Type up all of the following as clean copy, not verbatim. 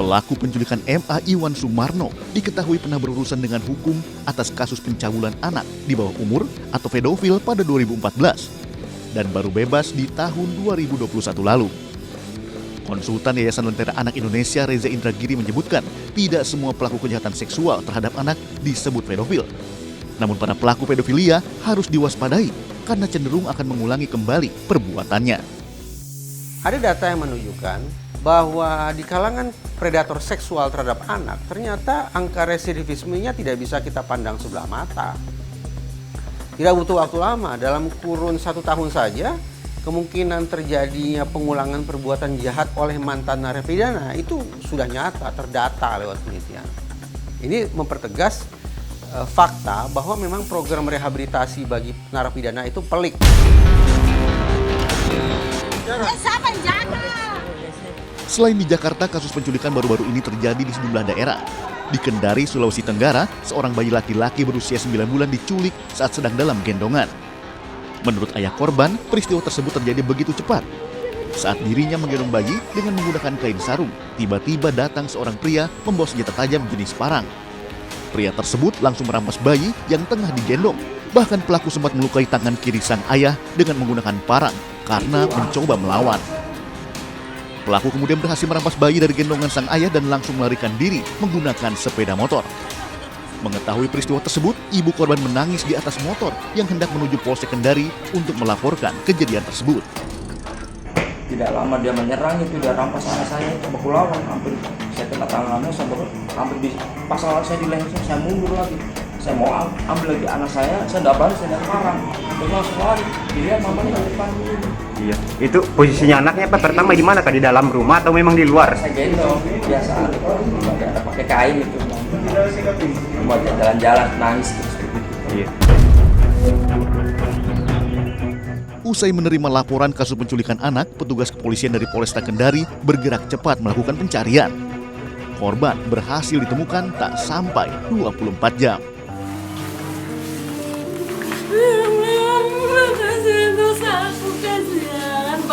Pelaku penculikan MA Iwan Sumarno diketahui pernah berurusan dengan hukum atas kasus pencabulan anak di bawah umur atau pedofil pada 2014 dan baru bebas di tahun 2021 lalu. Konsultan Yayasan Lentera Anak Indonesia Reza Indragiri menyebutkan tidak semua pelaku kejahatan seksual terhadap anak disebut pedofil. Namun para pelaku pedofilia harus diwaspadai karena cenderung akan mengulangi kembali perbuatannya. Ada data yang menunjukkan bahwa di kalangan predator seksual terhadap anak, ternyata angka residivismenya tidak bisa kita pandang sebelah mata. Tidak butuh waktu lama, dalam kurun 1 tahun saja, kemungkinan terjadinya pengulangan perbuatan jahat oleh mantan narapidana itu sudah nyata, terdata lewat penelitian. Ini mempertegas fakta bahwa memang program rehabilitasi bagi narapidana itu pelik. Selain di Jakarta, kasus penculikan baru-baru ini terjadi di sejumlah daerah. Di Kendari, Sulawesi Tenggara, seorang bayi laki-laki berusia 9 bulan diculik saat sedang dalam gendongan. Menurut ayah korban, peristiwa tersebut terjadi begitu cepat. Saat dirinya menggendong bayi dengan menggunakan kain sarung, tiba-tiba datang seorang pria membawa senjata tajam jenis parang. Pria tersebut langsung merampas bayi yang tengah digendong. Bahkan pelaku sempat melukai tangan kiri sang ayah dengan menggunakan parang karena mencoba melawan. Pelaku kemudian berhasil merampas bayi dari gendongan sang ayah dan langsung melarikan diri menggunakan sepeda motor. Mengetahui peristiwa tersebut, ibu korban menangis di atas motor yang hendak menuju Polsek Kendari untuk melaporkan kejadian tersebut. Tidak lama dia menyerang, itu dia rampas anak saya, coba lawan, hampir saya kena tangannya, hampir dipasang saya di leher, saya mundur lagi. Saya mau ambil lagi anak saya tidak balik, saya tidak parang. Terus langsung lari, dilihat mamanya di depan. Iya. Itu posisinya anaknya Pak pertama di mana? Di dalam rumah atau memang di luar? Saya gendong, biasa ada pakai kain itu. Cuma jalan-jalan nangis terus begitu. Iya. Usai menerima laporan kasus penculikan anak, petugas kepolisian dari Polresta Kendari bergerak cepat melakukan pencarian. Korban berhasil ditemukan tak sampai 24 jam.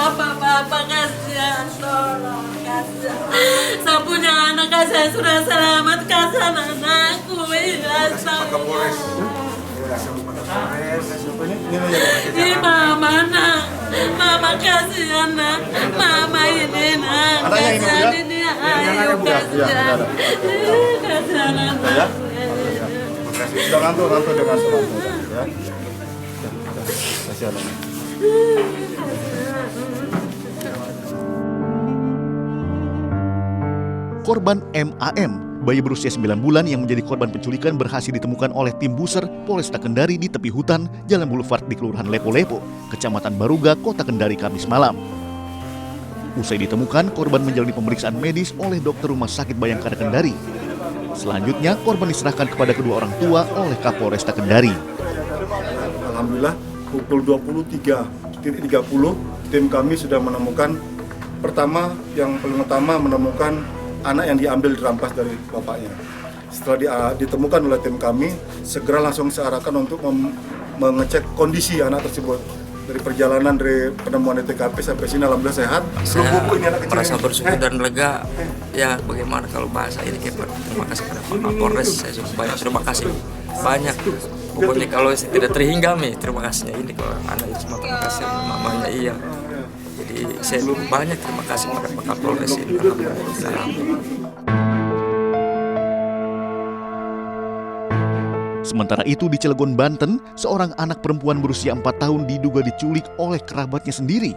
Bapak kasihan, tolong kasihan. Saya punya anak, saya sudah selamatkan anakku. Ini mama nak, mama kasihan nak, mama ini nak, kasihan ini ayo kasihan, kasihan anak. Sudah ngantuk dengan semangat ya. Kasihan anak. Korban MAM, bayi berusia 9 bulan yang menjadi korban penculikan berhasil ditemukan oleh tim Buser Polresta Kendari di tepi hutan Jalan Boulevard di Kelurahan Lepo-Lepo, Kecamatan Baruga, Kota Kendari, Kamis malam. Usai ditemukan, korban menjalani pemeriksaan medis oleh dokter Rumah Sakit Bayangkara Kendari. Selanjutnya, korban diserahkan kepada kedua orang tua oleh Kapolresta Kendari. Alhamdulillah, pukul 23.30 tim kami sudah menemukan yang paling utama menemukan anak yang diambil dirampas dari bapaknya. Setelah ditemukan oleh tim kami, segera langsung diarahkan untuk mengecek kondisi anak tersebut. Dari perjalanan dari penemuan di TKP sampai sini alhamdulillah sehat. Saya merasa bersyukur dan lega. Ya bagaimana kalau bahasa ini kayak terima kasih kepada Pak Kapolres. Saya terima kasih banyak. Pokoknya kalau tidak terhingga terima kasihnya ini kalau anak itu cuma terima kasih mamanya iya. Jadi saya banyak terima kasih kepada Pak Kapolres ini. Sementara itu di Cilegon, Banten, seorang anak perempuan berusia 4 tahun diduga diculik oleh kerabatnya sendiri.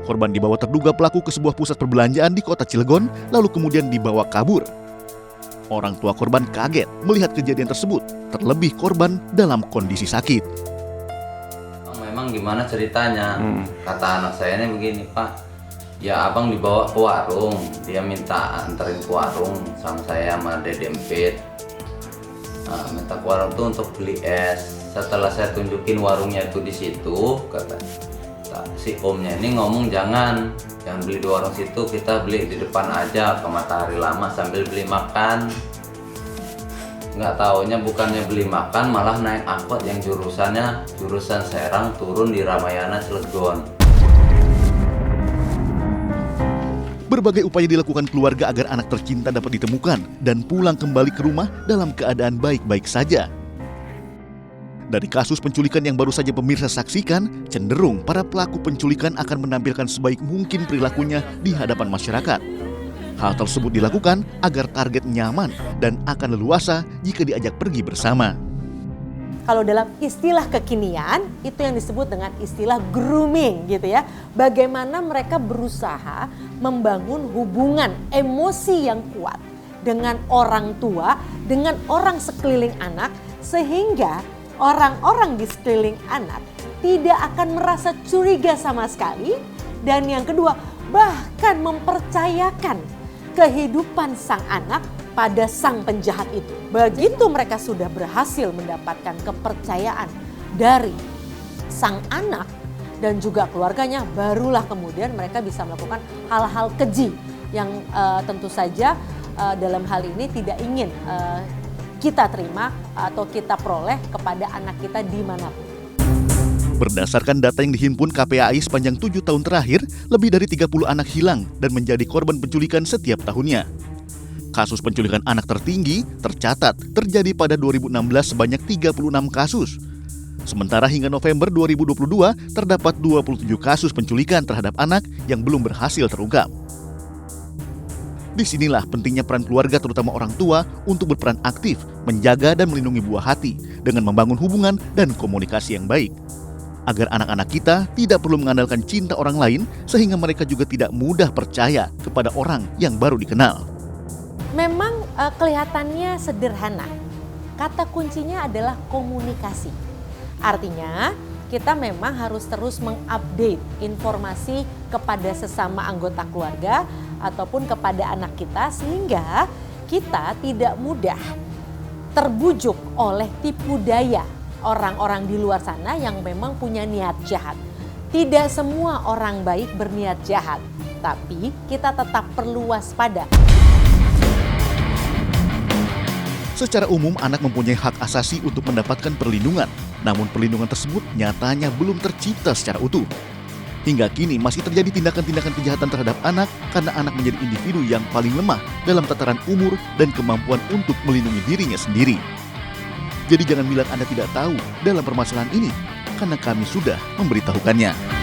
Korban dibawa terduga pelaku ke sebuah pusat perbelanjaan di kota Cilegon, lalu kemudian dibawa kabur. Orang tua korban kaget melihat kejadian tersebut, terlebih korban dalam kondisi sakit. Memang gimana ceritanya? Kata anak saya ini begini, Pak. Ya abang dibawa ke warung, dia minta anterin ke warung sama saya sama Dede Empit. Nah, minta ke warung tuh untuk beli es. Setelah saya tunjukin warungnya itu di situ, kata si omnya ini ngomong jangan beli di warung situ, kita beli di depan aja ke Matahari Lama sambil beli makan. Nggak taunya bukannya beli makan malah naik angkot yang jurusan Serang turun di Ramayana Cilegon. Berbagai upaya dilakukan keluarga agar anak tercinta dapat ditemukan dan pulang kembali ke rumah dalam keadaan baik-baik saja. Dari kasus penculikan yang baru saja pemirsa saksikan, cenderung para pelaku penculikan akan menampilkan sebaik mungkin perilakunya di hadapan masyarakat. Hal tersebut dilakukan agar target nyaman dan akan leluasa jika diajak pergi bersama. Kalau dalam istilah kekinian, itu yang disebut dengan istilah grooming gitu ya. Bagaimana mereka berusaha membangun hubungan emosi yang kuat dengan orang tua, dengan orang sekeliling anak, sehingga orang-orang di sekeliling anak tidak akan merasa curiga sama sekali. Dan yang kedua, bahkan mempercayakan kehidupan sang anak pada sang penjahat itu. Begitu mereka sudah berhasil mendapatkan kepercayaan dari sang anak dan juga keluarganya, barulah kemudian mereka bisa melakukan hal-hal keji yang tentu saja dalam hal ini tidak ingin kita terima atau kita peroleh kepada anak kita dimanapun. Berdasarkan data yang dihimpun KPAI sepanjang 7 tahun terakhir, lebih dari 30 anak hilang dan menjadi korban penculikan setiap tahunnya. Kasus penculikan anak tertinggi tercatat terjadi pada 2016 sebanyak 36 kasus. Sementara hingga November 2022 terdapat 27 kasus penculikan terhadap anak yang belum berhasil terungkap. Disinilah pentingnya peran keluarga terutama orang tua untuk berperan aktif, menjaga dan melindungi buah hati dengan membangun hubungan dan komunikasi yang baik. Agar anak-anak kita tidak perlu mengandalkan cinta orang lain sehingga mereka juga tidak mudah percaya kepada orang yang baru dikenal. Memang kelihatannya sederhana. Kata kuncinya adalah komunikasi. Artinya kita memang harus terus mengupdate informasi kepada sesama anggota keluarga ataupun kepada anak kita sehingga kita tidak mudah terbujuk oleh tipu daya orang-orang di luar sana yang memang punya niat jahat. Tidak semua orang baik berniat jahat, tapi kita tetap perlu waspada. Secara umum, anak mempunyai hak asasi untuk mendapatkan perlindungan. Namun perlindungan tersebut nyatanya belum tercipta secara utuh. Hingga kini masih terjadi tindakan-tindakan kejahatan terhadap anak karena anak menjadi individu yang paling lemah dalam tataran umur dan kemampuan untuk melindungi dirinya sendiri. Jadi jangan bilang Anda tidak tahu dalam permasalahan ini, karena kami sudah memberitahukannya.